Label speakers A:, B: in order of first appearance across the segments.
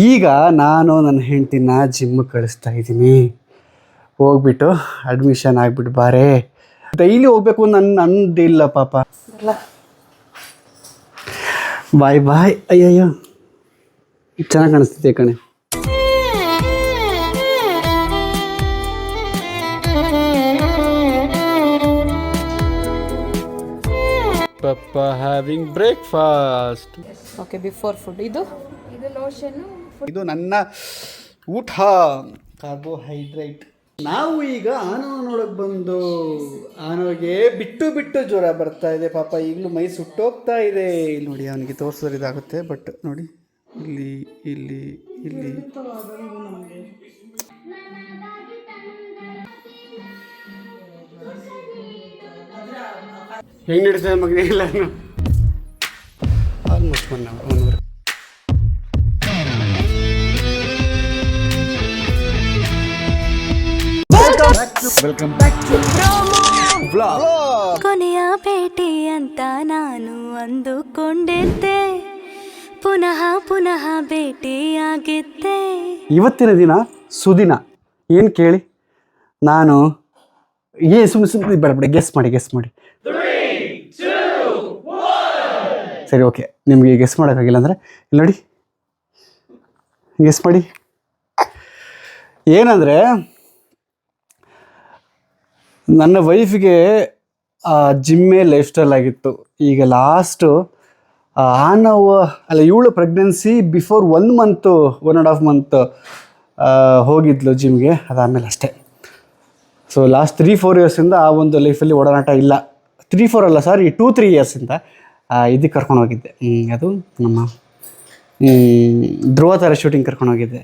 A: ಈಗ ನಾನು ನನ್ನ ಹೆಂಡ್ತಿನ ಜಿಮ್ಗೆ ಕಳಿಸ್ತಾ ಇದ್ದೀನಿ. ಹೋಗ್ಬಿಟ್ಟು ಅಡ್ಮಿಷನ್ ಆಗಿಬಿಟ್ಟು ಬಾರೆ. ಡೈಲಿ ಹೋಗ್ಬೇಕು ನಂದಿಲ್ಲ ಪಾಪ. ಬಾಯ್ ಬಾಯ್. ಅಯ್ಯಯ್ಯೋ ಚೆನ್ನಾಗಿ ಕಾಣಿಸ್ತಿದೆ ಕಣೆ. Papa having breakfast.
B: Okay, before food. ಇದು ಲೋಷನ್.
A: ಇದು ನನ್ನ ಊಟ, ಕಾರ್ಬೋಹೈಡ್ರೇಟ್. ನಾವು ಈಗ ಆನೋ ನೋಡಕ್ಕೆ ಬಂದು ಆನೋಗೆ ಬಿಟ್ಟು ಬಿಟ್ಟು ಜ್ವರ ಬರ್ತಾ ಇದೆ ಪಾಪ. ಈಗಲೂ ಮೈ ಸುಟ್ಟೋಗ್ತಾ ಇದೆ. ಇಲ್ಲಿ ನೋಡಿ, ಅವನಿಗೆ ತೋರಿಸಿದ್ರೆ ಇದಾಗುತ್ತೆ. ಬಟ್ ನೋಡಿ, ಇಲ್ಲಿ ಇಲ್ಲಿ ಇಲ್ಲಿ ಹೆಂಗೆ ನಡೀತದೆ ಮಗನೇ? ಇಲ್ಲ almost 1 hour. Welcome back to vlog.
C: ಕೊನೆಯ ಭೇಟಿ ಅಂತ ನಾನು ಅಂದುಕೊಂಡಿದ್ದೆ, ಪುನಃ ಪುನಃ ಭೇಟಿಯಾಗಿದ್ದೆ.
A: ಇವತ್ತಿನ ದಿನ ಸುದಿನ. ಏನು ಕೇಳಿ, ನಾನು ಸುಮ್ಮನೆ ಬೇಡ, ಗೆಸ್ ಮಾಡಿ. ಸರಿ, ಓಕೆ. ನಿಮಗೆ ಗೆಸ್ ಮಾಡೋಕ್ಕಾಗಿಲ್ಲ ಅಂದರೆ ಇಲ್ಲಿ ನೋಡಿ, ಗೆಸ್ ಮಾಡಿ. ಏನಂದರೆ, ನನ್ನ ವೈಫಿಗೆ ಜಿಮ್ಮೇ ಲೈಫ್ ಸ್ಟೈಲ್ ಆಗಿತ್ತು. ಈಗ ಲಾಸ್ಟು ಇವಳು ಪ್ರೆಗ್ನೆನ್ಸಿ ಬಿಫೋರ್ 1 ಮಂತು 1.5 ಮಂತ್ ಹೋಗಿದ್ಲು ಜಿಮ್ಗೆ. ಅದಾದಮೇಲೆ ಅಷ್ಟೇ. ಸೊ ಲಾಸ್ಟ್ 3-4 ಇಯರ್ಸಿಂದ ಆ ಒಂದು ಲೈಫಲ್ಲಿ ಓಡಾಟ ಇಲ್ಲ. 3-4 ಅಲ್ಲ, ಸಾರಿ 2-3 ಇಯರ್ಸಿಂದ ಇದಕ್ಕೆ ಕರ್ಕೊಂಡು ಹೋಗಿದ್ದೆ. ಅದು ನಮ್ಮ ಧ್ರುವ ತಾರೆ ಶೂಟಿಂಗ್ ಕರ್ಕೊಂಡು ಹೋಗಿದ್ದೆ.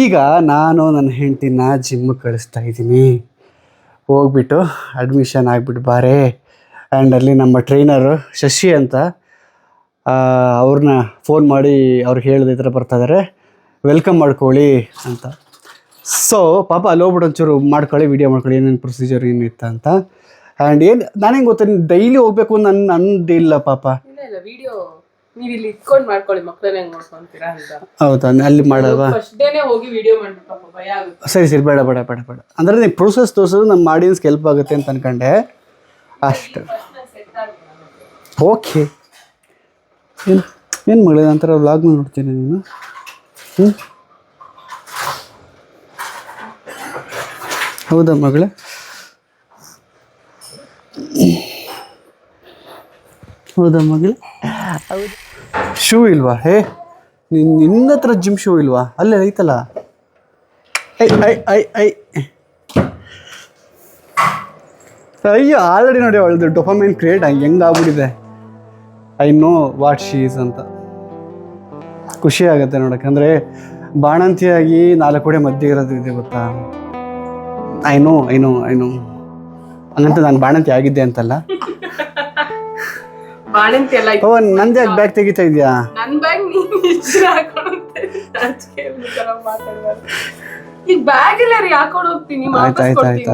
A: ಈಗ ನಾನು ನನ್ನ ಹೆಂಡ್ತಿನ ಜಿಮ್ಗೆ ಕಳಿಸ್ತಾ ಇದ್ದೀನಿ. ಹೋಗ್ಬಿಟ್ಟು ಅಡ್ಮಿಷನ್ ಆಗಿಬಿಟ್ಟು ಬಾರೆ. ಆ್ಯಂಡ್ ಅಲ್ಲಿ ನಮ್ಮ ಟ್ರೈನರು ಶಶಿ ಅಂತ, ಅವ್ರನ್ನ ಫೋನ್ ಮಾಡಿ ಅವ್ರಿಗೆ ಹೇಳಿದ ಈ ಥರ ಬರ್ತಾಯಿದ್ದಾರೆ, ವೆಲ್ಕಮ್ ಮಾಡ್ಕೊಳ್ಳಿ ಅಂತ. ಸೊ ಪಾಪ ಅಲ್ಲಿ ಹೋಗ್ಬಿಟ್ಟು ಒಂಚೂರು ಮಾಡ್ಕೊಳ್ಳಿ, ವೀಡಿಯೋ ಮಾಡ್ಕೊಳ್ಳಿ, ಏನೇನು ಪ್ರೊಸೀಜರ್ ಏನಿತ್ತು ಅಂತ. ಆ್ಯಂಡ್ ನಾನೇನು ಗೊತ್ತಾ, ಡೈಲಿ ಹೋಗ್ಬೇಕು ನಂದಿಲ್ಲ ಪಾಪ.
B: ವಿಡಿಯೋ ನೀವು ಇಲ್ಲಿ ಇಟ್ಕೊಂಡು ಮಾಡ್ಕೊಳ್ಳಿ, ಮಕ್ಕಳನ್ನ ಹೆಂಗೆ ನೋಡ್ಕೊಂತೀರಾ ಅಂತ.
A: ಹೌದಾ, ಅಲ್ಲಿ ಮಾಡಲ್ವಾ?
B: ಫಸ್ಟ್ ಡೇನೇ ಹೋಗಿ ವಿಡಿಯೋ ಮಾಡ್ಬೇಕು, ಭಯ ಆಗುತ್ತೆ.
A: ಸರಿ ಬೇಡ ಅಂದರೆ ನೀವು ಪ್ರೊಸೆಸ್ ತೋರಿಸೋದು ನಮ್ಮ ಆಡಿಯನ್ಸ್ಗೆ ಹೆಲ್ಪ್ ಆಗುತ್ತೆ ಅಂತ ಅನ್ಕೊಂಡೆ ಅಷ್ಟು. ಓಕೆ. ಏನು ಮಗಳೇ, ನಂತರ ವ್ಲಾಗ್ ನೋಡ್ತೀನಿ ನೀನು. ಹೌದಾ ಮಗಳೇ? ಹೌದಾ ಮಗಳೇ? ಹೌದು. ಶೂ ಇಲ್ವಾ? ನಿನ್ನ ಹತ್ರ ಜಿಮ್ ಶೂ ಇಲ್ವಾ? ಅಲ್ಲೇ ಐತಲ್ಲ. ಅಯ್ಯೋ, ಆಲ್ರೆಡಿ ನೋಡಿ ಅವಳದು ಡೊಪಮೈನ್ ಕ್ರಿಯೇಟ್ ಹೆಂಗಾಗ್ಬಿಟ್ಟಿದೆ. I know what she is ಅಂತ. ಖುಷಿ ಆಗುತ್ತೆ ನೋಡೋಕೆ. ಅಂದರೆ ಬಾಣಂತಿಯಾಗಿ 4 ಗೋಡೆ ಮಧ್ಯೆ ಇರೋದು ಇದೆ ಗೊತ್ತಾ. ಐ ನೋ ಹಂಗಂತ ನಾನು ಬಾಣಂತಿ ಆಗಿದ್ದೆ ಅಂತಲ್ಲ. ಓ, ನಂದೇ ಯಾಕೆ ಬ್ಯಾಗ್ ತೆಗಿತಾ ಇದೆಯಾ?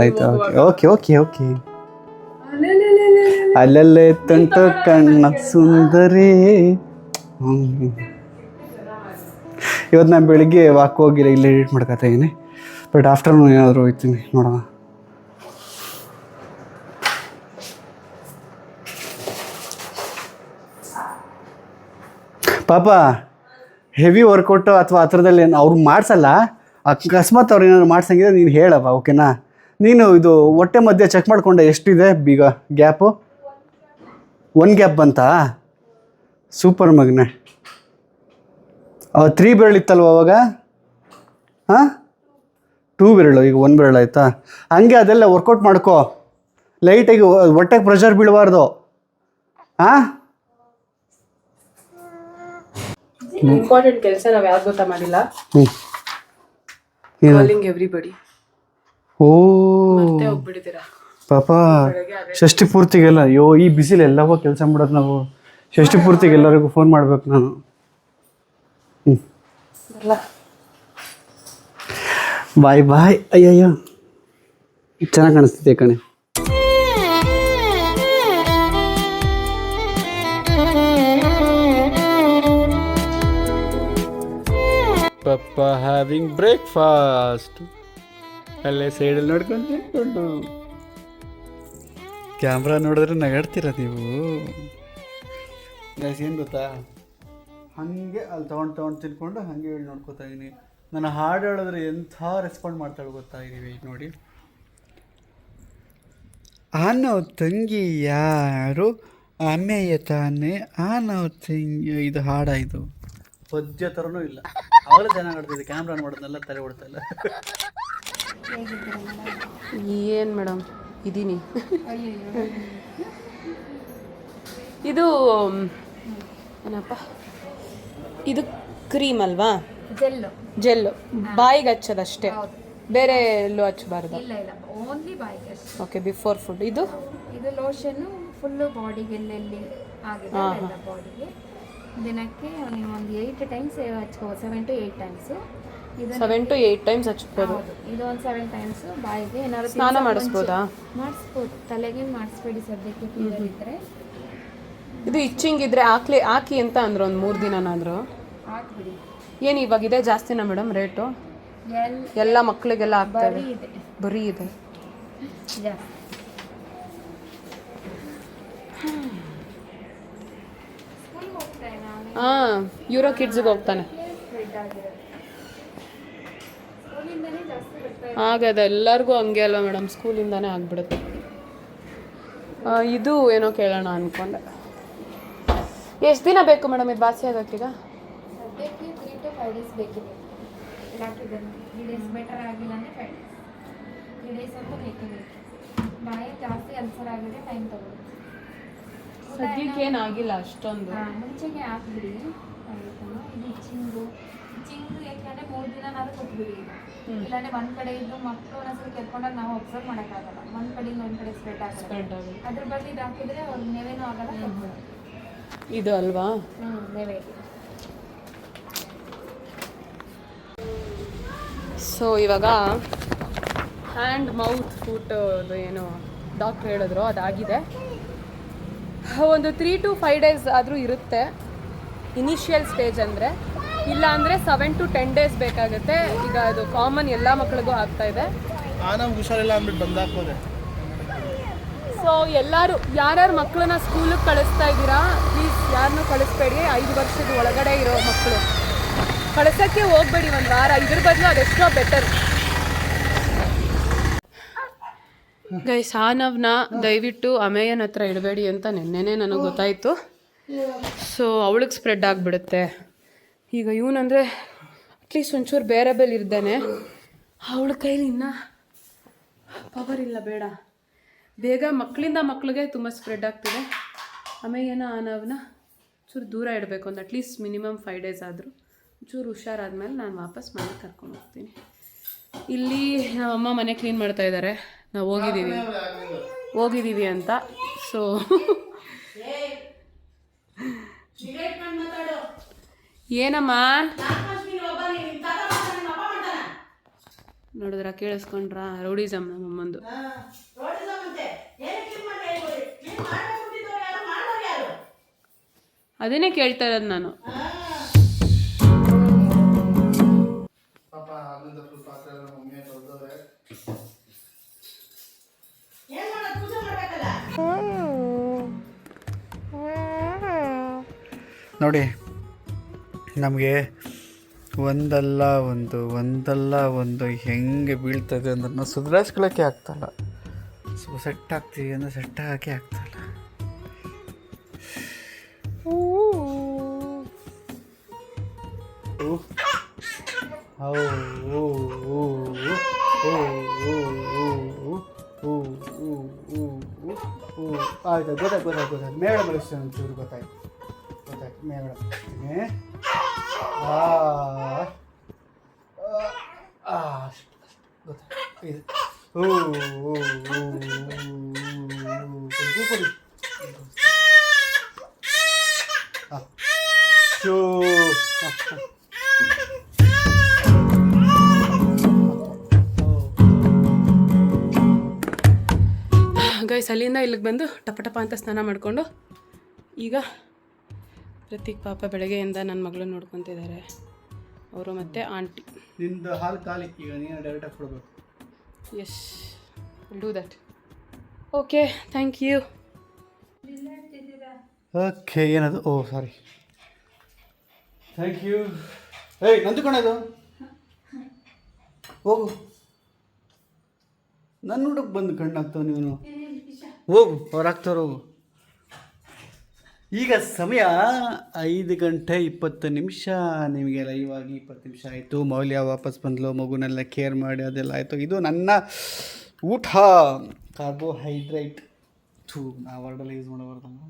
A: ಆಯ್ತು. ಓಕೆ. ಅಲ್ಲಲ್ಲೇ ತುಂಟ ಕಣ್ಣ ಸುಂದರಿ. ಇವತ್ತು ನಾನು ಬೆಳಿಗ್ಗೆ ವಾಕ್ ಹೋಗಿಲ್ಲ, ಇಲ್ಲೇ ಎಡಿಟ್ ಮಾಡ್ಕೊತಾ ಇದ್ದೀನಿ. ಬಟ್ ಆಫ್ಟರ್ನೂನ್ ಏನಾದರೂ ಹೋಗ್ತೀನಿ, ನೋಡೋಣ. ಪಾಪ ಹೆವಿ ವರ್ಕೌಟು ಅಥವಾ ಆ ಥರದಲ್ಲಿ ಏನು ಅವ್ರು ಮಾಡಿಸಲ್ಲ. ಅಕಸ್ಮಾತ್ ಅವ್ರು ಏನಾದ್ರು ಮಾಡ್ಸಂಗಿದೆ ನೀನು ಹೇಳಪ್ಪ, ಓಕೆನಾ? ನೀನು ಇದು ಹೊಟ್ಟೆ ಮಧ್ಯೆ ಚೆಕ್ ಮಾಡಿಕೊಂಡೆ, ಎಷ್ಟಿದೆ ಬೀಗ ಗ್ಯಾಪು? 1 ಗ್ಯಾಪ್ ಬಂತಾ? ಸೂಪರ್ ಮಗನೇ. 3 ಬೆರಳು ಇತ್ತಲ್ವ ಅವಾಗ? 2 ಬೆರಳು, ಈಗ 1 ಬೆರಳು ಆಯಿತಾ? ಹಂಗೆ ಅದೆಲ್ಲ ವರ್ಕೌಟ್ ಮಾಡ್ಕೋ, ಲೈಟಾಗಿ ಹೊಟ್ಟೆಗೆ ಪ್ರೆಷರ್ ಬೀಳಬಾರ್ದು.
B: ಇಂಪಾರ್ಟೆಂಟ್ ಕೆಲಸ ನಾವು ಯಾವ್ದು ಗೊತ್ತಾ ಮಾಡಿಲ್ಲ. Calling everybody.
A: ಓ
B: ಹೋಗ್ಬಿಟ್ಟಿದ್ದೀರಾ
A: ಪಾಪ. ಷಷ್ಠಿ ಪೂರ್ತಿಗೆಲ್ಲ, ಅಯ್ಯೋ ಈ ಬಿಸಿಲು ಎಲ್ಲವೋ ಕೆಲಸ ಮಾಡೋದು ನಾವು. ಷಷ್ಠಿ ಪೂರ್ತಿಗೆ ಎಲ್ಲರಿಗೂ ಫೋನ್ ಮಾಡ್ಬೇಕು ನಾನು. ಬಾಯ್. ಅಯ್ಯಯ್ಯೋ ಚೆನ್ನಾಗಿ ಕಾಣಿಸ್ತಿದೆ ಕಣೆ. Papa having breakfast. ಅಲ್ಲೇ ಸೈಡಲ್ಲಿ ನೋಡ್ಕೊಂಡು ಕ್ಯಾಮ್ರಾ ನೋಡಿದ್ರೆ ನಗಾಡ್ತೀರ ನೀವು. ಏನು ಗೊತ್ತಾ, ಹಾಗೆ ಅಲ್ಲಿ ತೊಗೊಂಡು ತಿನ್ಕೊಂಡು ಹಾಗೆ ಹೇಳಿ ನೋಡ್ಕೋತಾ ಇದ್ದೀನಿ. ನಾನು ಹಾಡು ಹೇಳಿದ್ರೆ ಎಂಥ ರೆಸ್ಪಾಂಡ್ ಮಾಡ್ತಾಳೆ ಗೊತ್ತಾ ಇದೀವಿ. ಈಗ ನೋಡಿ, ನಾವು ತಂಗಿ ಯಾರು ಅಮ್ಮೆಯ ತಾನೇ ನಾವು ತಂಗಿ. ಇದು ಹಾಡ, ಇದು ಪದ್ಯ ಥರನೂ ಇಲ್ಲ. ಅವಳು ಚೆನ್ನಾಗಿ ಆಡ್ತಿದ್ದೆ, ಕ್ಯಾಮ್ರಾ ನೋಡೋದನ್ನೆಲ್ಲ ತಲೆ ಓಡ್ತಾ ಇಲ್ಲ.
B: ಏನು ಮೇಡಮ್ ಇದ್ದೀನಿ. ಇದು ಏನಪ್ಪ, ಇದು ಕ್ರೀಮ್ ಅಲ್ವಾ? ಜೆಲ್ಲು ಬಾಯಿಗೆ ಹಚ್ಚೋದಷ್ಟೇ, ಬೇರೆ ಎಲ್ಲೂ ಹಚ್ಚಬಾರ್ದು.
D: ಇಲ್ಲ ಓನ್ಲಿ ಬಾಯಿಗೆ.
B: Okay, before food. ಇದು
D: ಲೋಷನ್ನು ಫುಲ್ಲು ಬಾಡಿಗೆ ಎಲ್ಲೆಲ್ಲಿ ಆಗಿದೆ ಎಲ್ಲ ಬಾಡಿಗೆ ದಿನಕ್ಕೆ ನೀವು ಒಂದು 8 ಟೈಮ್ಸ್ ಹಚ್ಕೋಬೋದು. 7 to 8 times. ಇದು
B: 7 to 8 ಟೈಮ್ಸ್ ಹಚ್ಬೋದು.
D: ಇದು ಒಂದು 7 ಟೈಮ್ಸು ಬಾಯಿಗೆ. ಏನಾದ್ರು
B: ಸ್ನಾನ ಮಾಡಿಸ್ಬೋದಾ?
D: ಮಾಡಿಸ್ಬೋದು. ತಲೆಗೆ ಮಾಡಿಸ್ಬೇಡಿ ಸದ್ಯಕ್ಕೆ, ಫೀವರ್ ಇದ್ದರೆ.
B: ಇದು ಇಚ್ಚಿಂಗ್ ಇದ್ರೆ ಹಾಕಿ ಅಂತ ಅಂದರು, ಒಂದು 3 ದಿನನಾದರೂ
D: ಹಾಕ್ಬಿಡಿ.
B: ಏನು ಇವಾಗಿದೆ ಜಾಸ್ತಿನಾ ಮೇಡಮ್ ರೇಟು? ಎಲ್ಲ ಮಕ್ಕಳಿಗೆಲ್ಲ ಆಗ್ತದೆ, ಬರೀ ಇದೆ
D: ಜಾಸ್ತಿ.
B: ಹಾಂ, ಯೂರೋ ಕಿಡ್ಸ್ಗೆ ಹೋಗ್ತಾನೆ. ಆಗದೆ ಎಲ್ಲರಿಗೂ ಹಂಗೆ ಅಲ್ವಾ ಮೇಡಮ್, ಸ್ಕೂಲಿಂದಾನೇ ಆಗಿಬಿಡುತ್ತೆ. ಇದು ಏನೋ ಕೇಳೋಣ ಅಂದ್ಕೊಂಡೆ. ಎಷ್ಟು ದಿನ ಬೇಕು ಮೇಡಮ್ ಇದು ವಾಸಿ ಆಗೋಕ್ಕೀಗ?
D: ಸದ್ಯಕ್ಕೆ 3 to 5 days ಬೇಕಿದೆ. ಇಲಾಖೆಗೆ 3 days ಬೆಟರ್ ಆಗಿಲ್ಲ ಅಂದರೆ 5 days. 3 days ಅಂತೂ ಬೇಕೇ ಬೇಕು. ಬಾಯಿ ಜಾಸ್ತಿ ಅಲ್ಸರ್ ಆಗಿದೆ, ಟೈಮ್ ತಗೊಳ್ಳಿ.
B: ಸದ್ಯಕ್ಕೆ ಏನಾಗಿಲ್ಲ ಅಷ್ಟೊಂದು.
D: ಮುಂಚೆಗೆ ಹಾಕ್ಬಿಡಿ. ಇದು ಇಚ್ಚಿಂಗು ಯಾಕೆಂದರೆ 3 ದಿನನಾದ್ರೂ ಕೊಟ್ಬಿಡಿ. ಇಲ್ಲಾಂದರೆ ಒಂದು ಕಡೆ ಇದ್ದು ಮಕ್ಕಳು ಒಂದೊಂದ್ಸಲ ಕೆತ್ಕೊಂಡಾಗ ನಾವು ಅಬ್ಸರ್ವ್ ಮಾಡೋಕ್ಕಾಗಲ್ಲ. ಒಂದು ಕಡೆಯಿಂದ ಒಂದು ಕಡೆ ಸ್ಪ್ರೆಡ್ ಆಗಲ್ಲ. ಅದ್ರ ಬದಲು ಇದು ಹಾಕಿದ್ರೆ ಅವ್ರಿಗೆ ನೆವೇನೂ ಆಗಲ್ಲ, ಕೊಟ್ಬಿಡಿ.
B: ಇದು ಅಲ್ವಾ?
D: ನೆವೆ.
B: ಸೊ ಇವಾಗ ಹ್ಯಾಂಡ್ ಮೌತ್ ಫುಟ್ ಏನು ಡಾಕ್ಟ್ರ್ ಹೇಳಿದ್ರು ಅದಾಗಿದೆ. ಒಂದು 3 to 5 days ಆದರೂ ಇರುತ್ತೆ ಇನಿಷಿಯಲ್ ಸ್ಟೇಜ್ ಅಂದರೆ. ಇಲ್ಲ ಅಂದರೆ 7 to 10 days ಬೇಕಾಗುತ್ತೆ. ಈಗ ಅದು ಕಾಮನ್ ಎಲ್ಲ ಮಕ್ಳಿಗೂ ಆಗ್ತಾ ಇದೆ.
A: ನಮ್ಗೆ ಹುಷಾರಿಲ್ಲ ಅಂದ್ಬಿಟ್ಟು ಬಂದಾಕೋದೆ.
B: ಸೊ ಎಲ್ಲರೂ ಯಾರ್ಯಾರು ಮಕ್ಕಳನ್ನ ಸ್ಕೂಲಿಗೆ ಕಳಿಸ್ತಾ ಇದ್ದೀರಾ, ಪ್ಲೀಸ್ ಯಾರನ್ನೂ ಕಳಿಸ್ಬೇಡಿ. 5 ವರ್ಷದ ಒಳಗಡೆ ಇರೋ ಮಕ್ಕಳು ಕಳಿಸೋಕ್ಕೆ ಹೋಗಬೇಡಿ ಒಂದು ವಾರ. ಇದ್ರ ಬದಲು ಅದೆಷ್ಟೋ ಬೆಟರ್. ಗೈಸ್, ಆನವ್ನ ದಯವಿಟ್ಟು ಅಮೇಯನ ಹತ್ರ ಇಡಬೇಡಿ ಅಂತ ನೆನ್ನೆನೇ ನನಗೆ ಗೊತ್ತಾಯಿತು. ಸೊ ಅವಳಿಗೆ ಸ್ಪ್ರೆಡ್ ಆಗಿಬಿಡುತ್ತೆ. ಈಗ ಇವನಂದರೆ ಅಟ್ಲೀಸ್ಟ್ ಒಂಚೂರು ಬೇರೆಬಲ್ ಇರ್ತಾನೆ, ಅವಳ ಕೈಲಿ ಇನ್ನೂ ಪವರ್ ಇಲ್ಲ. ಬೇಡ, ಬೇಗ ಮಕ್ಕಳಿಂದ ಮಕ್ಕಳಿಗೆ ತುಂಬ ಸ್ಪ್ರೆಡ್ ಆಗ್ತಿದೆ. ಅಮೇಯನ ಆನವ್ನ ಚೂರು ದೂರ ಇಡಬೇಕು. ಒಂದು ಅಟ್ಲೀಸ್ಟ್ ಮಿನಿಮಮ್ 5 days ಆದರೂ. ಚೂರು ಹುಷಾರಾದ್ಮೇಲೆ ನಾನು ವಾಪಸ್ ಮನೆಗೆ ಕರ್ಕೊಂಡು ಹೋಗ್ತೀನಿ. ಇಲ್ಲಿ ನಮ್ಮಮ್ಮ ಮನೆ ಕ್ಲೀನ್ ಮಾಡ್ತಾ ಇದ್ದಾರೆ, ನಾವು ಹೋಗಿದ್ದೀವಿ ಅಂತ. ಸೊ ಏನಮ್ಮ ನೋಡಿದ್ರ, ಕೇಳಿಸ್ಕೊಂಡ್ರ? ರೌಡಿಸಮ್ ನಮ್ಮಮ್ಮಂದು. ಅದನ್ನೇ ಕೇಳ್ತಾ ಇರೋದು ನಾನು.
A: ನೋಡಿ, ನಮಗೆ ಒಂದಲ್ಲ ಒಂದು ಹೆಂಗೆ ಬೀಳ್ತದೆ ಅಂದ್ರೆ ಸುಧಾರಿಸ್ಕೊಳ್ಳೋಕ್ಕೆ ಆಗ್ತಾಯಿಲ್ಲ. ಸೆಟ್ ಆಗ್ತೀವಿ ಅಂದರೆ ಸೆಟ್ ಹಾಕಿ ಆಗ್ತಾಯಿಲ್ಲ. ಆಯ್ತು, ಗೊತ್ತಾಯ್ತು. ಮೇಡಮ್ ಒಂಚೂರು ಗೊತ್ತಾಯ್ತು. ಮೇಡಮ್ ಕೊಡಿ.
B: ಗೈಸ್, ಅಲ್ಲಿಂದ ಇಲ್ಲಿಗೆ ಬಂದು ಟಪ ಅಂತ ಸ್ನಾನ ಮಾಡಿಕೊಂಡು ಈಗ ಪ್ರತೀಕ್ ಪಾಪ ಬೆಳಗ್ಗೆಯಿಂದ ನನ್ನ ಮಗಳನ್ನ ನೋಡ್ಕೊತಿದ್ದಾರೆ. ಅವರು ಮತ್ತು ಆಂಟಿ.
A: ನಿಂದು ಹಾಲು ಖಾಲಿ, ಈಗ ನೀನು ಡೈರೆಕ್ಟಾಗಿ ಕೊಡಬೇಕು.
B: Yes, will do that. Okay, thank you.
A: Okay, ಏನದು? Oh sorry, thank you. ಏಯ್ ನಂದು ಕಣದು, ಹೋಗು. ನನ್ನ ಹುಡುಗ ಬಂದು ಕಣ್ಣಾಗ್ತಾವ ನೀನು. ಹೋಗು, ಅವ್ರು ಹಾಕ್ತಾರ, ಹೋಗು. ಈಗ ಸಮಯ 5:20 ನಿಮಗೆ ಲೈವ್ ಆಗಿ 20 ನಿಮಿಷ ಆಯಿತು. ಮೌಲ್ಯ ವಾಪಸ್ ಬಂದಲು, ಮಗುನೆಲ್ಲ ಕೇರ್ ಮಾಡಿ ಅದೆಲ್ಲ ಆಯಿತು. ಇದು ನನ್ನ ಊಟ, ಕಾರ್ಬೋಹೈಡ್ರೇಟ್. ಆ ವರ್ಡೆಲ್ಲ ಯೂಸ್ ಮಾಡಬಾರ್ದಲ್ಲ.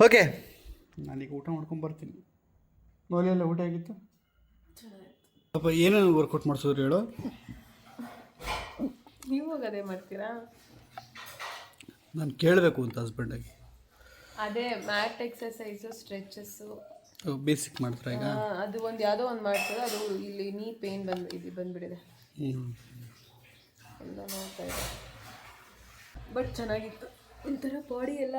A: ಓಕೆ, ನಾನೀಗ ಊಟ ಮಾಡ್ಕೊಂಬರ್ತೀನಿ. ಮೌಲ್ಯ ಎಲ್ಲ ಊಟ ಆಗಿತ್ತು ಪಾಪ. ಏನೇನು ವರ್ಕೌಟ್ ಮಾಡಿಸೋರು ಹೇಳು.
B: ನೀವು ಅದೇ ಮಾಡ್ತೀರಾ?
A: ನಾನು ಕೇಳಬೇಕು ಅಂತ ಹಸ್ಬೆಂಡಾಗಿ.
B: ಅದೇ ಮ್ಯಾಟ್ ಎಕ್ಸಸೈಸು, ಸ್ಟ್ರೆಚಸ್ಸು
A: ಬೇಸಿಕ್ ಮಾಡ್ತಾರೆ ಈಗ.
B: ಅದು ಒಂದು ಯಾವುದೋ ಒಂದು ಮಾಡ್ತಾರೆ, ಅದು ಇಲ್ಲಿ ನೀ ಪೇನ್ ಬಂದುಬಿಟ್ಟಿದೆ. ಎಲ್ಲ ನೋಡ್ತಾ ಇದೆ. ಬಟ್ ಚೆನ್ನಾಗಿತ್ತು. ಒಂಥರ ಬಾಡಿ ಎಲ್ಲ,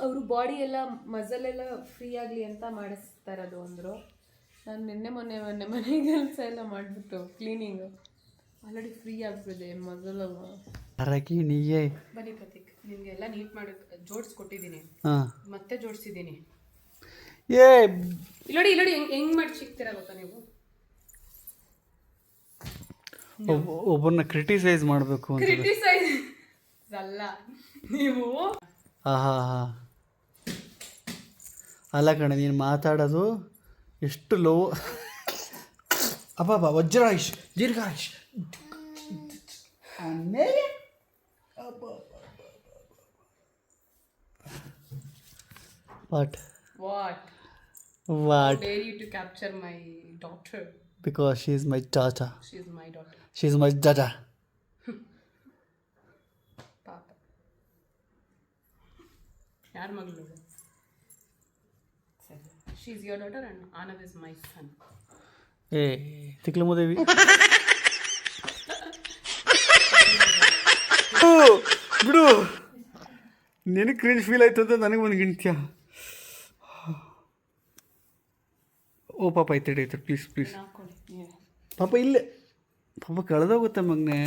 B: ಅವರು ಬಾಡಿ ಎಲ್ಲ ಮಸಲ್ ಎಲ್ಲ ಫ್ರೀ ಆಗಲಿ ಅಂತ ಮಾಡಿಸ್ತಾರೆ ಅದು ಅಂದರು. ನಾನು ಮೊನ್ನೆ ಮನೆ ಕೆಲಸ ಎಲ್ಲ ಮಾಡಿಬಿಟ್ಟು ಕ್ಲೀನಿಂಗು ಆಲ್ರೆಡಿ ಫ್ರೀ ಆಗ್ಬಿಟ್ಟಿದೆ ಮಸಲ್.
A: ನೀಯೇ
B: ಬನ್ನಿ ಪ್ರತೀಕ್, ನಿಮಗೆಲ್ಲ ನೀಟ್ ಮಾಡಿ ಜೋಡಿಸ್ಕೊಟ್ಟಿದ್ದೀನಿ, ಮತ್ತೆ ಜೋಡಿಸಿದ್ದೀನಿ.
A: ಏ
B: ಇಲ್ಲೋಡಿ ಹೆಂಗ್ ಮಾಡಿ ಸಿಗ್ತೀರಾ ಗೊತ್ತಾ ನೀವು?
A: ಒಬ್ಬರನ್ನ ಕ್ರಿಟಿಸೈಸ್ ಮಾಡಬೇಕು ಅಂತ.
B: ಕ್ರಿಟಿಸೈಸ್ ಅಲ್ಲ ನೀವು.
A: ಅಲ್ಲ ಕಣೆ, ನೀನು ಮಾತಾಡೋದು ಎಷ್ಟು ಲೋ. ಅಬ್ಬಾ ವಜ್ರಾಯುಷ್ ದೀರ್ಘಾಯುಷ್. What?
B: Dare you to capture my daughter?
A: Because she is my daughter.
B: She is my daughter.
A: She is my daughter.
B: Papa. ಯಾರ ಮಗಳು? She is your daughter and Anav is my son.
A: ಏ ತಿಕ್ಲಮುದೇವಿ, ಬಿಡು. ನಿನಗೆ cringe feel ಆಯ್ತು ಅಂತ ನನಗೆ ಒಂದು ಗಿಣ್ತ್ಯಾ. ಓ ಪಾಪ ಐತೆ ಪ್ಲೀಸ್ ಪಾಪ ಇಲ್ಲೇ ಪಾಪ ಕಳೆದೋಗುತ್ತೆ ಮಗನೇ.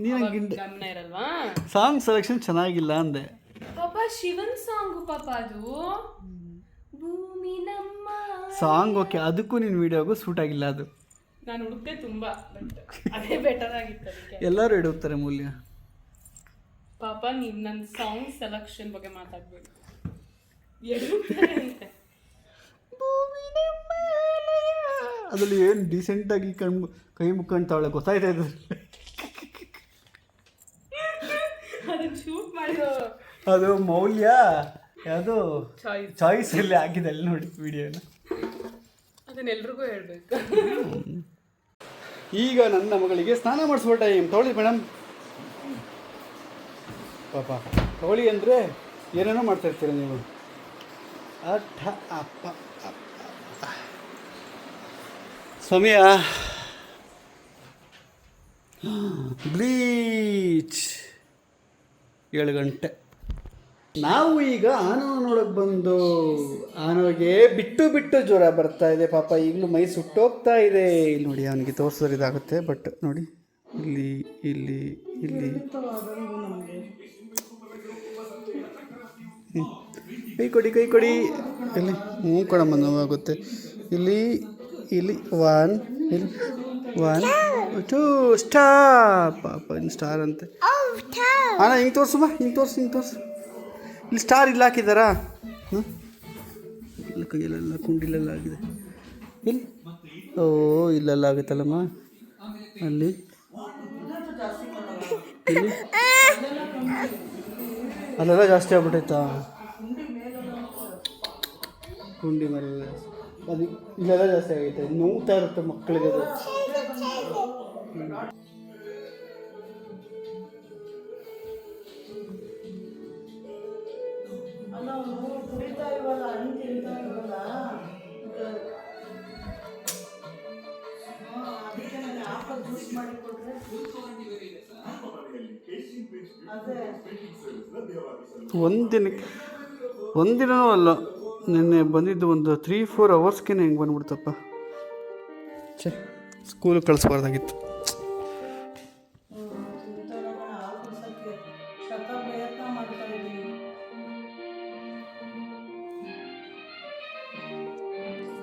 A: ನೀನು
B: ಗಮನ ಇರಲ್ವಾ?
A: ಸಾಂಗ್ ಸೆಲೆಕ್ಷನ್ ಚೆನ್ನಾಗಿಲ್ಲ ಅಂದೆ
B: ಪಾಪ. ಶಿವನ್ ಸಾಂಗು ಪಾಪ ಅದು. ಭೂಮಿ ನಮ್ಮ
A: ಸಾಂಗ್ ಓಕೆ, ಅದಕ್ಕೂ ನಿನ್ನ ವಿಡಿಯೋಗೂ ಸೂಟ್ ಆಗಿಲ್ಲ ಅದು.
B: ನಾನು ಹುಡುಕ್ತೆ ತುಂಬಾ, ಬಟ್ ಅದೇ ಬೆಟರ್ ಆಗಿತ್ತು.
A: ಎಲ್ಲರೂ ಹಿಡಿಯುತ್ತಾರೆ ಮೂಲ್ಯ.
B: ಪಾಪ ನೀವು ನನ್ನ ಸಾಂಗ್ ಸೆಲೆಕ್ಷನ್ ಬಗ್ಗೆ ಮಾತಾಡ್ಬೇಡಿ.
A: ಅದರಲ್ಲಿ ಏನು ಡೀಸೆಂಟಾಗಿ ಕೈ ಮುಕ್ಕೊಂತಾವಳೆ ಗೊತ್ತಾಯ್ತಾ ಇದೆ. ಅದು ಮೌಲ್ಯ ಯಾವುದು ಚಾಯ್ಸಲ್ಲಿ ಆಗಿದೆ ಅಲ್ಲಿ ನೋಡಿ ವಿಡಿಯೋನ.
B: ಅದನ್ನೆಲ್ರಿಗೂ ಹೇಳ್ಬೇಕು.
A: ಈಗ ನನ್ನ ಮಗಳಿಗೆ ಸ್ನಾನ ಮಾಡಿಸ್ಬಿಟ್ಟ. ತೊಗೊಳ್ಳಿ ಮೇಡಮ್. ಪಾಪ ತೊಗೊಳ್ಳಿ ಅಂದರೆ ಏನೇನೋ ಮಾಡ್ತಾಯಿರ್ತೀರ ನೀವು. ಅಪ್ಪ ಸಮಯ ಬ್ಲೀಚ್ 7 ಗಂಟೆ. ನಾವು ಈಗ ಆನವ ನೋಡೋಕೆ ಬಂದು, ಆನವಿಗೆ ಬಿಟ್ಟು ಜ್ವರ ಬರ್ತಾ ಇದೆ ಪಾಪ. ಈಗಲೂ ಮೈ ಸುಟ್ಟೋಗ್ತಾ ಇದೆ. ಇಲ್ಲಿ ನೋಡಿ, ಅವನಿಗೆ ತೋರಿಸಿದ್ರೆ ಇದಾಗುತ್ತೆ. ಬಟ್ ನೋಡಿ, ಇಲ್ಲಿ ಇಲ್ಲಿ ಇಲ್ಲಿ ಕೈ ಕೊಡಿ ಇಲ್ಲಿ. ಕೊಡಮ್ಮ, ನೋವಾಗುತ್ತೆ. ಇಲ್ಲಿ ಇಲ್ಲಿ 1 ಇಲ್ಲಿ 1 2 ಸ್ಟಾರ್. ಪಾಪ ಇನ್ನು ಸ್ಟಾರ್ ಅಂತೆ. ಹಾಂ, ಹಿಂಗೆ ತೋರಿಸು ಹಿಂಗೆ ತೋರಿಸು. ಇಲ್ಲಿ ಸ್ಟಾರ್ ಇಲ್ಲ ಹಾಕಿದ್ದಾರಾ? ಇಲ್ಲ, ಕೈಯಲ್ಲೆಲ್ಲ ಕುಂಡಿಲೆಲ್ಲ ಆಗಿದೆ. ಇಲ್ಲಿ ಓ ಇಲ್ಲೆಲ್ಲ ಆಗುತ್ತಲ್ಲಮ್ಮ. ಅಲ್ಲಿ ಇಲ್ಲಿ ಅಲ್ಲೆಲ್ಲ ಜಾಸ್ತಿ ಆಗ್ಬಿಟ್ಟೈತಾ? ಕುಂಡಿ ಮೇಲೆ ಅದು ಇಲ್ಲೆಲ್ಲ ಜಾಸ್ತಿ ಆಗೈತೆ. ನೋವ್ತಾ ಇರುತ್ತೆ ಮಕ್ಕಳಿಗೆ ಅದು. ಒಂದಿನವೂ ಅಲ್ಲ, ನಿನ್ನೆ ಬಂದಿದ್ದು ಒಂದು 3-4 ಅವರ್ಸ್ಗೆ ಹೆಂಗೆ ಬಂದ್ಬಿಡ್ತಪ್ಪ. ಸ್ಕೂಲಿಗೆ ಕಳಿಸ್ಬಾರ್ದಾಗಿತ್ತು.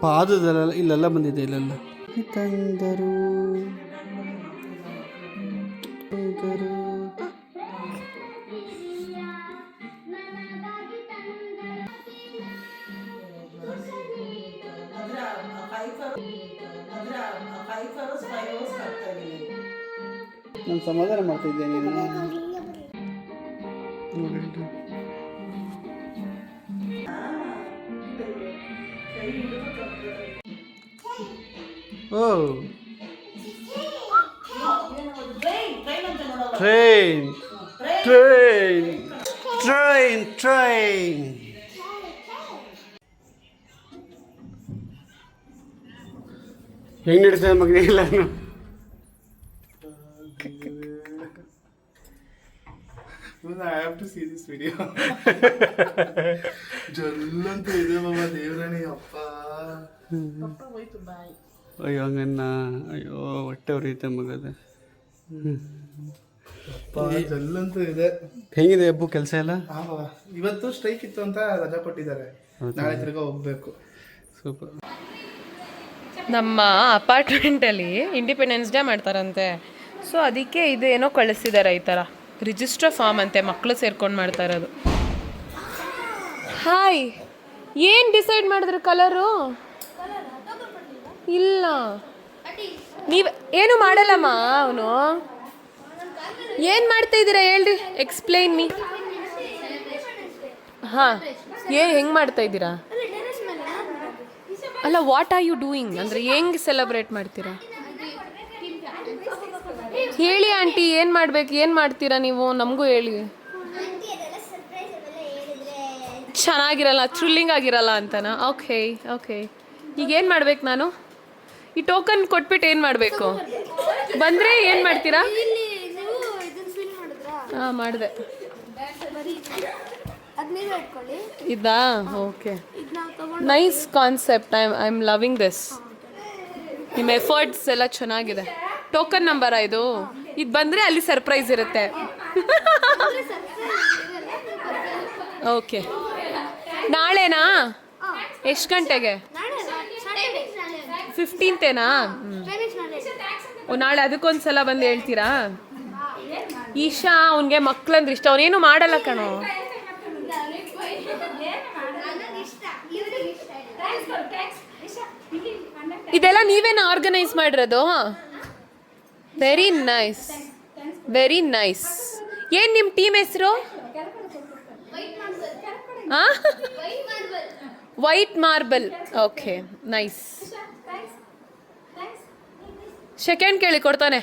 A: ಪಾದದಲ್ಲ ಇಲ್ಲೆಲ್ಲ ಬಂದಿದೆ, ಇಲ್ಲೆಲ್ಲ ತಂದರು ನಾನು ಸಮಾಧಾನ ಮಾಡ್ತಾ ಇದ್ದೇನೆ. ಓ ಟ್ರೈನ್ ಟ್ರೈನ್ ಟ್ರೈನ್ ಟ್ರೈನ್. ಹೆಂಗೆ ನಡೀತದೆ ಮಗನೇ ಇಲ್ಲ
E: I have to see this video. ಜಲ್ಲಂತೂ ಇದೆ ಮಾಮ, ದೇವ್ರಣಿ ಅಪ್ಪ.
A: ಅಯ್ಯೋ ಹಂಗನ್ನ, ಅಯ್ಯೋ ಹೊಟ್ಟೆ ಉರಿಯುತ್ತೆ ಮಗದ.
E: ಅಪ್ಪ ಜಲ್ಲಂತೂ ಇದೆ.
A: ಹೆಂಗಿದೆ ಹಬ್ಬು ಕೆಲಸ ಎಲ್ಲ?
E: ಇವತ್ತು ಸ್ಟ್ರೈಕ್ ಇತ್ತು ಅಂತ ರಜಾ ಕೊಟ್ಟಿದ್ದಾರೆ, ನಾಳೆ ತಿರ್ಗಾ ಹೋಗ್ಬೇಕು.
A: ಸೂಪರ್.
B: ನಮ್ಮ ಅಪಾರ್ಟ್ಮೆಂಟಲ್ಲಿ ಇಂಡಿಪೆಂಡೆನ್ಸ್ ಡೇ ಮಾಡ್ತಾರಂತೆ. ಸೊ ಅದಕ್ಕೆ ಇದು ಏನೋ ಕಳಿಸಿದ್ದಾರೆ, ಈ ಥರ ರಿಜಿಸ್ಟರ್ ಫಾರ್ಮ್ ಅಂತೆ, ಮಕ್ಕಳು ಸೇರ್ಕೊಂಡು ಮಾಡ್ತಾ ಇರೋದು. ಹಾಯ್, ಏನು ಡಿಸೈಡ್ ಮಾಡಿದ್ರಿ ಕಲರು? ಇಲ್ಲ, ನೀವು ಏನು ಮಾಡಲ್ಲಮ್ಮ. ಅವನು ಏನು ಮಾಡ್ತಾ ಇದ್ದೀರಾ ಹೇಳ್ರಿ, ಎಕ್ಸ್ಪ್ಲೈನ್ ಮೀ. ಹಾಂ, ಹೆಂಗೆ ಮಾಡ್ತಾ ಇದ್ದೀರಾ? ಅಲ್ಲ, ವಾಟ್ ಆರ್ ಯು ಡೂಯಿಂಗ್ ಅಂದರೆ ಹೆಂಗೆ ಸೆಲೆಬ್ರೇಟ್ ಮಾಡ್ತೀರಾ ಹೇಳಿ ಆಂಟಿ. ಏನು ಮಾಡ್ಬೇಕು, ಏನು ಮಾಡ್ತೀರಾ ನೀವು, ನಮಗೂ ಹೇಳಿ. ಚೆನ್ನಾಗಿರಲ್ಲ, ಥ್ರಿಲ್ಲಿಂಗ್ ಆಗಿರಲ್ಲ ಅಂತನಾ? Okay okay. ಈಗ ಏನು ಮಾಡ್ಬೇಕು ನಾನು? ಈ ಟೋಕನ್ ಕೊಟ್ಬಿಟ್ಟು ಏನು ಮಾಡಬೇಕು? ಬಂದರೆ ಏನು ಮಾಡ್ತೀರಾ? ಹಾಂ, ಮಾಡಿದೆ. ಇದಾ? Okay, nice concept. I am loving this. ನಿಮ್ಮ ಎಫರ್ಟ್ಸ್ ಎಲ್ಲ ಚೆನ್ನಾಗಿದೆ. ಟೋಕನ್ ನಂಬರಾ ಇದು? ಇದು ಬಂದರೆ ಅಲ್ಲಿ ಸರ್ಪ್ರೈಸ್ ಇರುತ್ತೆ. ಓಕೆ, ನಾಳೆನಾ? ಎಷ್ಟು ಗಂಟೆಗೆ? 15ನೇನಾ? ಓ, ನಾಳೆ ಅದಕ್ಕೊಂದ್ಸಲ ಬಂದು ಹೇಳ್ತೀರಾ? ಈಶಾ ಅವನಿಗೆ ಮಕ್ಳಂದ್ರೆ ಇಷ್ಟ, ಅವನೇನು ಮಾಡಲ್ಲ ಕಣೋ. ಇದೆಲ್ಲ ನೀವೇನು ಆರ್ಗನೈಸ್ ಮಾಡಿರೋದು? Very nice, very nice. ಏನು ನಿಮ್ಮ ಟೀಮ್ ಹೆಸರು? ಹಾಂ, white marble. Okay, nice. Second ಕೇಳಿ, ಕೊಡ್ತಾನೆ.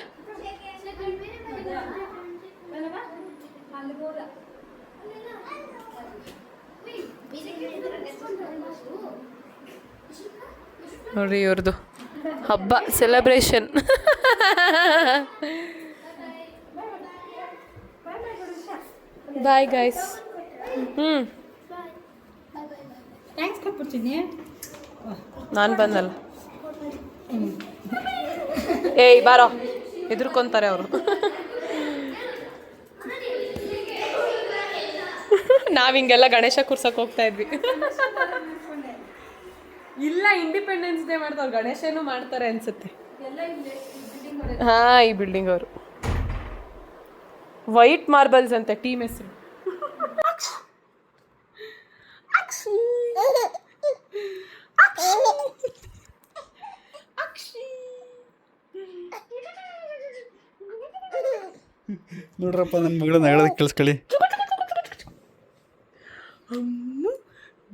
B: ನೋಡ್ರಿ ಇವ್ರದ್ದು ಹಬ್ಬ ಸೆಲೆಬ್ರೇಷನ್. Bye guys. ನಾನು ಬಂದಲ್ಲ. ಏಯ್ ಬಾರೋ, ಹೆದರ್ಕೊಂತಾರೆ ಅವರು. ನಾವು ಹಿಂಗೆಲ್ಲ ಗಣೇಶ ಕೂರ್ಸಕ್ಕೆ ಹೋಗ್ತಾ ಇದ್ವಿ. ಇಲ್ಲ, ಇಂಡಿಪೆಂಡೆನ್ಸ್ ಡೇ ಮಾಡ್ತಾರೆ, ಗಣೇಶನೂ ಮಾಡ್ತಾರೆ ಅನ್ಸುತ್ತೆ. ಹಾಂ, ಈ ಬಿಲ್ಡಿಂಗ್ ಅವರು. ವೈಟ್ ಮಾರ್ಬಲ್ಸ್ ಅಂತೆ ಟೀಮ್ ಹೆಸರು.
A: ನೋಡ್ರಪ್ಪ, ನನ್ನ ಮಗಳನ್ನ ಹೇಳೋದಕ್ಕೆ ಕೇಳಿಸ್ಕೊಳ್ಳಿ.
B: ಅಮ್ಮ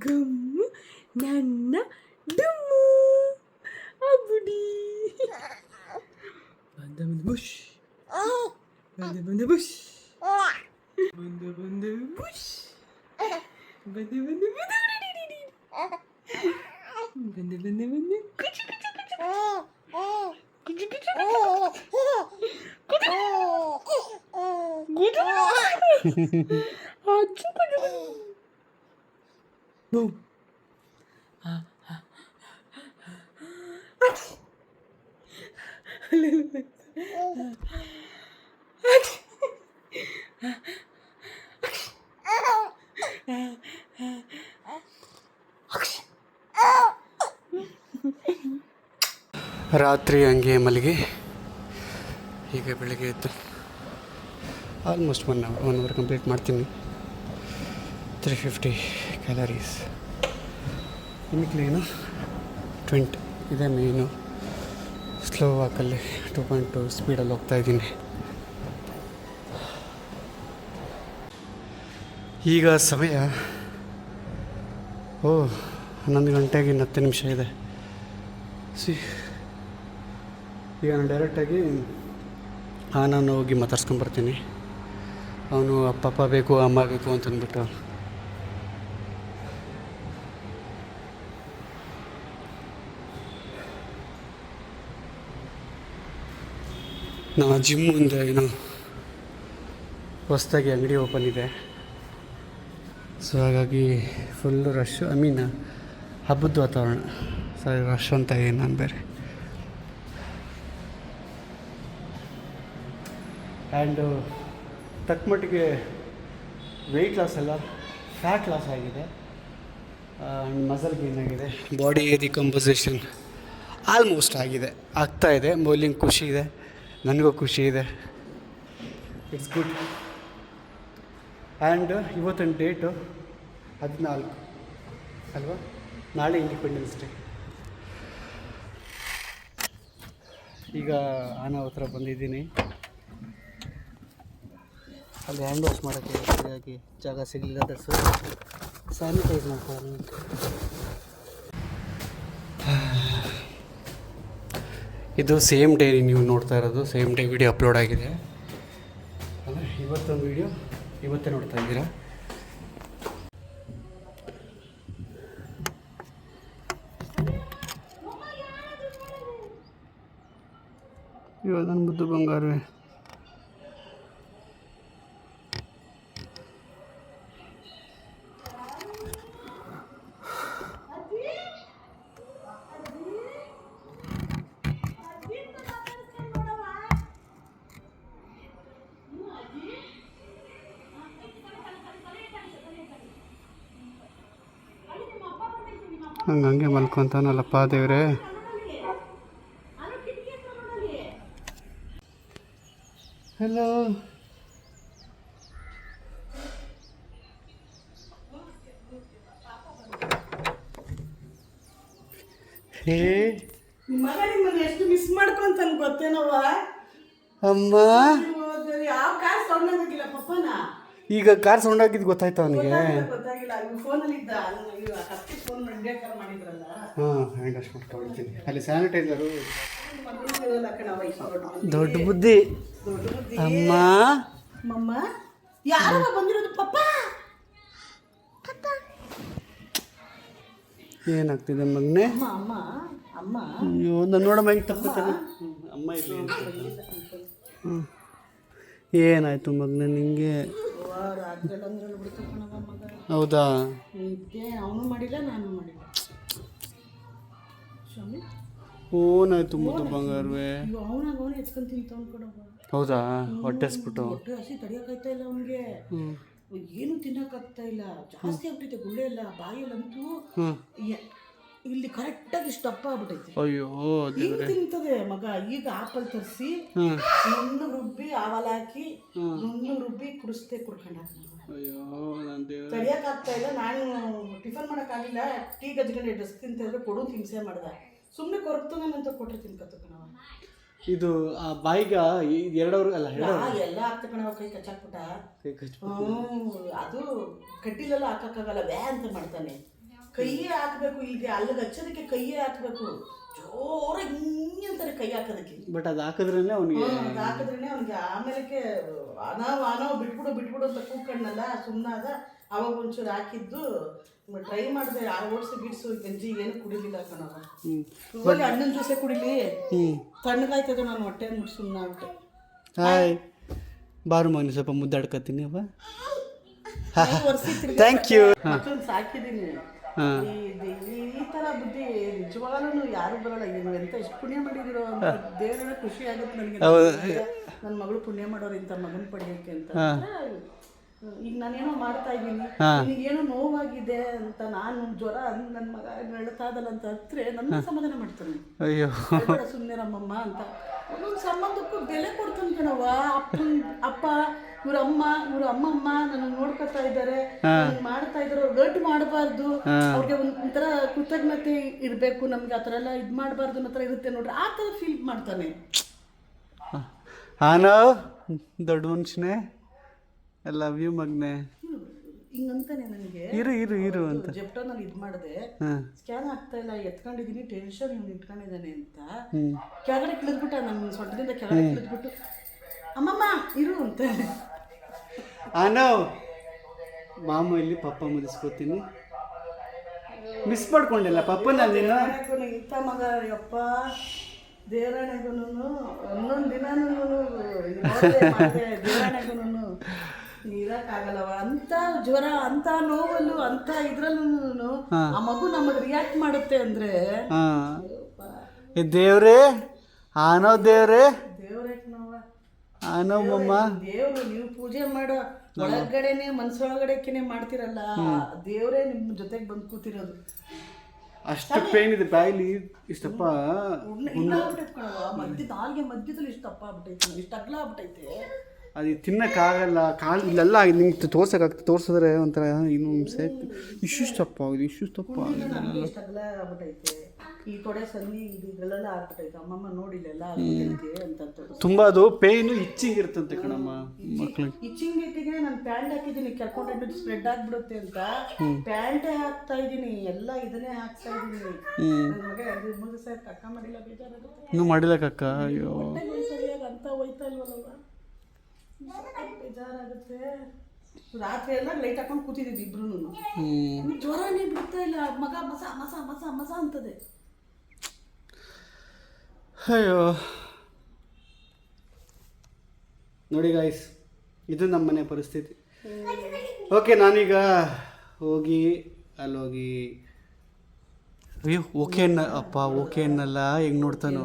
B: ಗಮ್ಮು ನನ್ನ ಡುಮ್ಮು ಅಬುಡಿ ಬಂದ ಬುಷ್ ಬಂದ ಬುಷ್ ಬಂದ ಬುಷ್ ಬಂದ
A: ರಾತ್ರಿ ಹಂಗೆ ಮಲಗಿ ಈಗ ಬೆಳಿಗ್ಗೆ ಎದ್ದು ಆಲ್ಮೋಸ್ಟ್ 1 ಅವರ್ ಕಂಪ್ಲೀಟ್ ಮಾಡ್ತೀನಿ. 350 ಕ್ಯಾಲರೀಸ್. ಇನ್ನು 20 ಇದೆ ಮೇಯ್ನು. ಸ್ಲೋ ವಾಕಲ್ಲಿ 2.2 ಸ್ಪೀಡಲ್ಲಿ ಹೋಗ್ತಾಯಿದ್ದೀನಿ. ಈಗ ಸಮಯ 11 ಗಂಟೆಗೆ 10 ನಿಮಿಷ ಇದೆ. ಈಗ ನಾನು ಡೈರೆಕ್ಟಾಗಿ ನಾನು ಹೋಗಿ ಮಾತಾಡ್ಸ್ಕೊಂಬರ್ತೀನಿ. ಅವನು ಅಪ್ಪಪ್ಪ ಬೇಕು ಅಮ್ಮ ಬೇಕು ಅಂತಂದ್ಬಿಟ್ಟು ನಮ್ಮ ಜಿಮ್ ಮುಂದೆ ಏನೋ ಹೊಸದಾಗಿ ಅಂಗಡಿ ಓಪನ್ ಇದೆ. ಸೊ ಹಾಗಾಗಿ ಫುಲ್ಲು ರಶ್ಶು. ಹಬ್ಬದ ವಾತಾವರಣ. ಸರಿ, ರಶ್ ಅಂತ ಏನು ನಾನು ಬೇರೆ. ಆ್ಯಂಡು ತಕ್ಕ ಮಟ್ಟಿಗೆ ವೆಯ್ಟ್ ಲಾಸ್ ಅಲ್ಲ, ಫ್ಯಾಟ್ ಲಾಸ್ ಆಗಿದೆ. ಆ್ಯಂಡ್ ಮಸಲ್ ಗೇನ್ ಆಗಿದೆ. ಬಾಡಿ ಡಿಕಂಪೋಸಿಷನ್ ಆಲ್ಮೋಸ್ಟ್ ಆಗ್ತಾಯಿದೆ. ಮೌಲಿಂಗ್ ಖುಷಿ ಇದೆ, ನನಗೂ ಖುಷಿ ಇದೆ. It's good. ಆ್ಯಂಡ್ ಇವತ್ತಿನ ಡೇಟು 14 ಅಲ್ವಾ? ನಾಳೆ ಇಂಡಿಪೆಂಡೆನ್ಸ್ ಡೇ. ಈಗ ಆನವ ಹತ್ರ ಬಂದಿದ್ದೀನಿ. ಅಲ್ಲಿ ಹ್ಯಾಂಡ್ ವಾಶ್ ಮಾಡೋಕ್ಕೆ ಸರಿಯಾಗಿ ಜಾಗ ಸಿಗಲಿಲ್ಲ. ದಟ್ಸ್ ಸ್ಯಾನಿಟೈಸ್ ಮಾಡ್ಕೊಳ್ಳೋಣ. ಇದು ಸೇಮ್ ಡೇ ನೀವು ನೋಡ್ತಾ ಇರೋದು. ಸೇಮ್ ಡೇ ವಿಡಿಯೋ ಅಪ್ಲೋಡ್ ಆಗಿದೆ. ಅಂದರೆ ಇವತ್ತೊಂದು ವಿಡಿಯೋ ಇವತ್ತೇ ನೋಡ್ತಾ ಇದ್ದೀರಾ. ಇವಾಗ ನನ್ನ ಮುದ್ದು ಬಂಗಾರವೇ. ಹಂಗೆ ಮಲ್ಕೊತಾನಲ್ಲಪ್ಪ ದೇವ್ರೆ. ಹಲೋ. ಹೇ
F: ನಿಮ್ಮನ್ನ ಎಷ್ಟು ಮಿಸ್ ಮಾಡ್ಕೊಂತಾನೆ ಗೊತ್ತೇನವ್ವ.
A: ಅಮ್ಮ,
F: ಯಾವ ಕಾರ್ ಸೌಂಡ್ ಆಗಿಲ್ಲ ಪಪ್ಪನ.
A: ಈಗ ಕಾರ್ ಸೌಂಡ್ ಆಗಿದ್ದು ಗೊತ್ತಾಯ್ತು ಅವನಿಗೆ.
F: ಗೊತ್ತಾಗಿಲ್ಲ, ಫೋನಲ್ಲಿ ಇದ್ದ. ಹತ್ತಿ ಫೋನ್ ಮಾಡಿದ್ರಲ್ಲ.
A: ಹಾಂ, ಹ್ಯಾಂಡ್ ವಾಶ್ ಮಾಡ್ಕೊಳ್ತೀನಿ. ಅಲ್ಲಿ ಸ್ಯಾನಿಟೈಸರು. ದೊಡ್ಡ
F: ದೊಡ್ಡ
A: ಬುದ್ಧಿ
F: ಬುದ್ಧಿ.
A: ಅಮ್ಮ.
F: ಮಮ್ಮ ಯಾರ ಬಂದಿರೋದು ಪಪ್ಪ?
A: ಏನಾಗ್ತಿದೆ ಮಗನೇ?
F: ಅಮ್ಮ ಅಮ್ಮ ಅಮ್ಮ.
A: ಅಯ್ಯೋ, ನಾನು ನೋಡಮ್ಮ ಹೆಂಗೆ ತಪ್ಪತ್ತಾನೆ. ಅಮ್ಮ ಇಲ್ಲಿ ಏನಾಯ್ತು ಮಗನೇ ನಿಂಗೆ? ಹೌದಾ?
F: ಅವನು ಮಾಡಿಲ್ಲ, ನಾನು ಮಾಡಿಲ್ಲ.
A: ಓನಾಯ್ತು ಮುದ್ದು ಬಂಗಾರವೇ?
F: ಅವನು ಎತ್ಕೊಂಡು ತಿಂತವ್ನು ಕೊಡವ.
A: ಹೌದಾ? ಹೊಟ್ಟೆಸ್ಬಿಟ್ಟು
F: ಹೊಟ್ಟೆ ಹಸಿ ತಡಿಯೋಕ್ಕಾಗ್ತಾ ಇಲ್ಲ ಅವನಿಗೆ. ಏನು ತಿನ್ನೋಕ್ಕಾಗ್ತಾ ಇಲ್ಲ. ಜಾಸ್ತಿ ಆಗ್ಬಿಟ್ಟೈತೆ ಗುಳ್ಳೆ ಎಲ್ಲ. ಬಾಯಲ್ಲಂತೂ ಇಲ್ಲಿ ಕರೆಕ್ಟಾಗಿ ಇಷ್ಟು ದಪ್ಪ ಆಗ್ಬಿಟ್ಟೈತೆ.
A: ಅಯ್ಯೋ
F: ಹಿಂಗೆ ತಿಂತದೆ ಮಗ. ಈಗ ಆಪಲ್ ತರಿಸಿ ನುಣ್ಣಗೆ ರುಬ್ಬಿ ಆವಲ್ ಹಾಕಿ ನುಣ್ಣಗೆ ರುಬ್ಬಿ ಕುಡ್ಕೊಂಡು
A: ಅಯ್ಯೋ ನನ್ನ ದೇವ್ರೆ,
F: ತಡಿಯೋಕ್ಕಾಗ್ತಾ ಇಲ್ಲ. ನಾನು ಟಿಫನ್ ಮಾಡೋಕ್ಕಾಗಿಲ್ಲ. ಟೀ ಗಜ್ಕೊಂಡು ಡ್ರೆಸ್ ತಿಂತಿದ್ರೆ ಕೊಡು ಹಿಂಸೆ ಮಾಡ್ದೆ. ಸುಮ್ಮನೆ ಕೊರಗ್ತಾನಂತ ಕೊಟ್ಟರೆ ತಿನ್ಕತ್ತಕ್ಕಣವ.
A: ಇದು ಆ ಬಾಯಿಗ 2 ಅವರ್ ಅಲ್ಲ
F: ಎಲ್ಲ ಆಗ್ತಕ್ಕಣವ. ಕೈ ಕಚ್ಚಾಕ್ಬಿಟ್ಟ.
A: ಕೈ ಕಚ್ಚಿ.
F: ಅದು ಕಡ್ಡಿಲೆಲ್ಲ ಹಾಕಕ್ಕಾಗಲ್ಲ. ವ್ಯಾ ಅಂತ ಮಾಡ್ತಾನೆ. ಕೈಯೇ ಹಾಕಬೇಕು. ಈಗ ಅಲ್ಲಿಗೆ ಹಚ್ಚೋದಕ್ಕೆ ಕೈಯೇ ಹಾಕಬೇಕು. ಜೋರ ಹಿಂಗಂತಾರೆ ಕೈ ಹಾಕೋದಕ್ಕೆ.
A: ಬಟ್ ಅದು ಹಾಕಿದ್ರೇ ಅವನಿಗೆ
F: ಅವನಿಗೆ ಆಮೇಲೆ ಅನಾವ್ ಬಿಟ್ಬಿಡು ಅಂತ ಕೂತ್ಕೊಂಡಲ್ಲ. ಸುಮ್ಮನಾದ. ಅವಾಗ ಒಂಚೂರು ಹಾಕಿದ್ದು ಟ್ರೈ ಮಾಡಿದೆ. ಓಟ್ಸು ಗಿಡ್ಸು ಗಂಜಿ ಏನು ಕುಡಿಲಿಲ್ಲ ಕಣವ. ಇವಾಗ ಹಣ್ಣಿನ ಜ್ಯೂಸೇ ಕುಡಿಲಿ. ತಣ್ಣಗಾಯ್ತದ. ನಾನು ಹೊಟ್ಟೆ ಮುಟ್ಟು ಸುಮ್ಮನೆ ಆಗ್ಬಿಟ್ಟೆ.
A: ಹಾಯ್ ಬಾರು ಮಗನಿ ಸ್ವಲ್ಪ ಮುದ್ದಾಡ್ಕೊತೀನಿ ಅಪ್ಪ.
F: ವರ್ಷ
A: ಥ್ಯಾಂಕ್ ಯು.
F: ಮಕ್ಕಳನ್ನ ಸಾಕಿದ್ದೀನಿ. ಈ ಥರ ಬುದ್ಧಿ ನಿಜವಾಗ್ಲೂ ಯಾರು ಬರಲ್ಲ. ಏನು ಎಂತ ಎಷ್ಟು ಪುಣ್ಯ ಮಾಡಿದಿರೋ ಅಂತ ದೇವರ ಖುಷಿ ಆಗುತ್ತೆ ನನಗೆ. ನನ್ನ ಮಗಳು ಪುಣ್ಯ ಮಾಡೋರು ಇಂಥ ಮಗನ ಪಡೆಯೋಕ್ಕೆ ಅಂತ. ಈಗ ನಾನೇನೋ ಮಾಡ್ತಾ ಇದ್ದೀನಿ, ನಿನಗೇನೋ ನೋವಾಗಿದೆ ಅಂತ, ನಾನು ಜ್ವರ ನನ್ನ ಮಗ ನಳ್ತಾ ಇದಲ್ಲ ಅಂತ ಹತ್ರ ನನ್ನ ಸಮಾಧಾನ ಮಾಡ್ತಾನೆ.
A: ಅಯ್ಯೋ
F: ಸುಮ್ಮನೆ ನಮ್ಮಮ್ಮ ಅಂತ ಒಂದೊಂದು ಸಂಬಂಧಕ್ಕೂ ಬೆಲೆ ಕೊಡ್ತಾನೆ ಕಣವ್ವ. ಅಪ್ಪ ಇವ್ರ ಅಮ್ಮಮ್ಮ ನನಗೆ ನೋಡ್ಕೊತಾ ಇದ್ದಾರೆ, ಮಾಡ್ತಾ ಇದ್ದಾರೆ, ಅವ್ರು ಗಟ್ಟು ಮಾಡಬಾರ್ದು, ಅವ್ರಿಗೆ ಒಂಥರ ಕೃತಜ್ಞತೆ ಇರಬೇಕು, ನಮ್ಗೆ ಆ ಥರ ಎಲ್ಲ ಇದು ಮಾಡಬಾರ್ದು ಅನ್ನೋ ಥರ ಇರುತ್ತೆ ನೋಡ್ರಿ. ಆ ಥರ ಫೀಲ್ ಮಾಡ್ತಾನೆ.
A: ಹಾನೋ ದೊಡ್ಡ ಮನುಷ್ಯನೇ, ಐ ಲವ್ ಯು ಮಗ್ನೆ.
F: ಹಿಂಗಂತಾನೆ ನನಗೆ
A: ಇರು ಅಂತ
F: ಜೆಪ್ಟೋನಲ್ಲಿ ಇದು ಮಾಡಿದೆ, ಸ್ಕ್ಯಾನ್ ಆಗ್ತಾ ಇಲ್ಲ, ಎತ್ಕೊಂಡಿದ್ದೀನಿ, ಟೆನ್ಷನ್ ಇವ್ನು ಇಟ್ಕೊಂಡಿದ್ದಾನೆ ಅಂತ ಕೆಳಗಡೆ ಕಿಳಿದ್ಬಿಟ್ಟ. ನನ್ನ ಸೊಂಟದಿಂದ ಕೆಳಗಡೆ ಕಿಳಿದ್ಬಿಟ್ಟು ಅಮ್ಮಮ್ಮ ಇರು ಅಂತ.
A: ಆನೋ ಮಾಮ ಇಲ್ಲಿ ಪಪ್ಪ ಮುದಿಸ್ಕೋತೀನಿ. ಮಿಸ್ ಮಾಡ್ಕೊಂಡಿಲ್ಲ ಪಪ್ಪನ ನೀನು.
F: ಇಂಥ ಮಗ ಯಪ್ಪ ದೇವರಾಣೆಗೂ ಒಂದೊಂದು ದಿನಾನು ದೇವರಾಣೆಗೂ ಇರೋಕ್ಕಾಗಲ್ಲವ. ಅಂಥ ಜ್ವರ, ಅಂಥ ನೋವಲ್ಲೂ, ಅಂಥ ಇದ್ರಲ್ಲೂ ಆ ಮಗು ನಮಗೆ ರಿಯಾಕ್ಟ್ ಮಾಡುತ್ತೆ ಅಂದರೆ
A: ದೇವ್ರೇ, ಆನೋ ದೇವ್ರೇ,
F: ದೇವ್ರೇ
A: ಆನೋ ಮಮ್ಮ.
F: ದೇವ್ರು ನೀವು ಪೂಜೆ ಮಾಡೋ ಒಳಗಡೆನೆ ಮನ್ಸೊಳಗಡೆನೆ ಮಾಡ್ತಿರಲ್ಲ, ದೇವ್ರೇ ನಿಮ್ಮ ಜೊತೆಗೆ ಬಂದು ಕೂತಿರೋದು.
A: ಅಷ್ಟು ಪೇನ್ ಇದೆ ಬಾಯಿಲಿ. ಇಷ್ಟಪ್ಪ
F: ನಾಲ್ಗೆ ಮಧ್ಯದಲ್ಲಿ ಇಷ್ಟು ದಪ್ಪ ಆಗ್ಬಿಟ್ಟೈತೆ, ಇಷ್ಟು ಅಗ್ಲ ಆಗ್ಬಿಟ್ಟೈತೆ.
A: ಅದು ತಿನ್ನಕ್ಕಾಗಲ್ಲ. ಕಾಲು ಇಲ್ಲೆಲ್ಲ ನಿಮ್ಗೆ ತೋರ್ಸೋಕ್ಕಾಗ್ತದೆ. ತೋರಿಸಿದ್ರೆ ಒಂಥರ ಇನ್ನೂ ಹಿಂಸೆ ಆಗ್ತದೆ. ಇಷ್ಟಪ್ಪ ಆಗಿದೆ, ಇಷ್ಟಪ್ಪ ಆಗಿದೆ.
F: ಇಷ್ಟು ಅಗ್ಲ ಆಗ್ಬಿಟ್ಟೈತೆ. ಈ ತೊಡೆ ಸಂಧಿ ಇದೆಲ್ಲ ಆಗ್ಬಿಟ್ಟೈತೆ. ಅಮ್ಮಮ್ಮ ನೋಡಿಲ್ಲ ಅಂತ
A: ತುಂಬ ಅದು ಪೇಯ್ನು ಇಚ್ಚಿಂಗ್ ಇರ್ತಂತೆ ಕಣಮ್ಮ ಮಕ್ಳಿಗೆ.
F: ಇಚ್ಚಿಂಗ್ ಇಟ್ಟಿಗೆ ನಾನು ಪ್ಯಾಂಟ್ ಹಾಕಿದ್ದೀನಿ, ಕೆರ್ಕೊಂಡು ಸ್ಪ್ರೆಡ್ ಆಗ್ಬಿಡುತ್ತೆ ಅಂತ ಪ್ಯಾಂಟೇ ಹಾಕ್ತಾ ಇದ್ದೀನಿ, ಎಲ್ಲ ಇದನ್ನೇ ಹಾಕ್ತಾ ಇದ್ದೀನಿ. ನನ್ನ ಮಗ 2-3 ದಿವಸ ಕಕ್ಕ ಮಾಡಿಲ್ಲ, ಬೇಜಾರಾಗುತ್ತೆ.
A: ಇನ್ನೂ ಮಾಡಿಲ್ಲ ಕಕ್ಕ. ಅಯ್ಯೋ
F: ಸರಿಯಾಗಿ ಅಂತ ಹೋಯ್ತಾ ಇಲ್ವಲ್ಲವ, ಬೇಜಾರಾಗುತ್ತೆ. ರಾತ್ರಿ ಎಲ್ಲ ಲೈಟ್ ಹಾಕೊಂಡು ಕೂತಿದ್ದೀವಿ ಇಬ್ರು. ಜ್ವರನೇ ಬಿಡ್ತಾ ಇಲ್ಲ, ಮಗ ಮಸ ಮಸ ಮಸ ಮಸ ಅಂತದೆ.
A: ಅಯ್ಯೋ ನೋಡಿ ಗಾಯ್ಸ್, ಇದು ನಮ್ಮ ಮನೆ ಪರಿಸ್ಥಿತಿ. ಓಕೆ, ನಾನೀಗ ಹೋಗಿ ಅಲ್ಲೋಗಿ ಅಯ್ಯೋ ಓಕೆ ಅಪ್ಪ ಓಕೆ ಅನ್ನಲ್ಲ. ಹೆಂಗೆ ನೋಡ್ತಾನೋ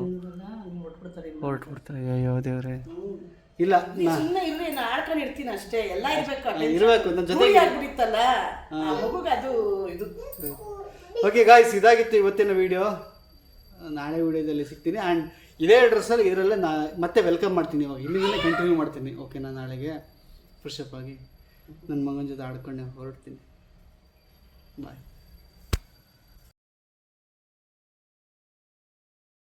A: ಹೊರಟ್ಬಿಡ್ತಾರೆ. ಅಯ್ಯೋ ದೇವ್ರೆ. ಇಲ್ಲ
F: ಸುಮ್ಮನೆ ಇರ್ರಿ, ನಾ ಆಡ್ಕೊಂಡು ಇರ್ತೀನಿ ಅಷ್ಟೇ. ಎಲ್ಲ
A: ಇರಬೇಕು ನನ್ನ ಜೊತೆಗೆ
F: ಆಗ್ಬಿಟ್ಟಿತ್ತಲ್ಲ ಮಗುಗೆ ಅದು ಇದು.
A: ಓಕೆ ಗಾಯ್ಸ್, ಇದಾಗಿತ್ತು ಇವತ್ತಿನ ವಿಡಿಯೋ. ನಾಳೆ ವಿಡಿಯೋದಲ್ಲಿ ಸಿಗ್ತೀನಿ. ಆ್ಯಂಡ್ ಇದೇ ಡ್ರೆಸ್ಸಲ್ಲಿ ಇದರಲ್ಲೇ ಮತ್ತೆ ವೆಲ್ಕಮ್ ಮಾಡ್ತೀನಿ. ಇವಾಗ ಇಲ್ಲಿಂದಲೇ ಕಂಟಿನ್ಯೂ ಮಾಡ್ತೀನಿ. ಓಕೆನಾ? ನಾಳೆಗೆ ಫ್ರೆಶ್ ಅಪ್ ಆಗಿ ನನ್ನ ಮಗನ ಜೊತೆ ಆಡ್ಕೊಂಡು ಹೊರಡ್ತೀನಿ. ಬಾಯ್.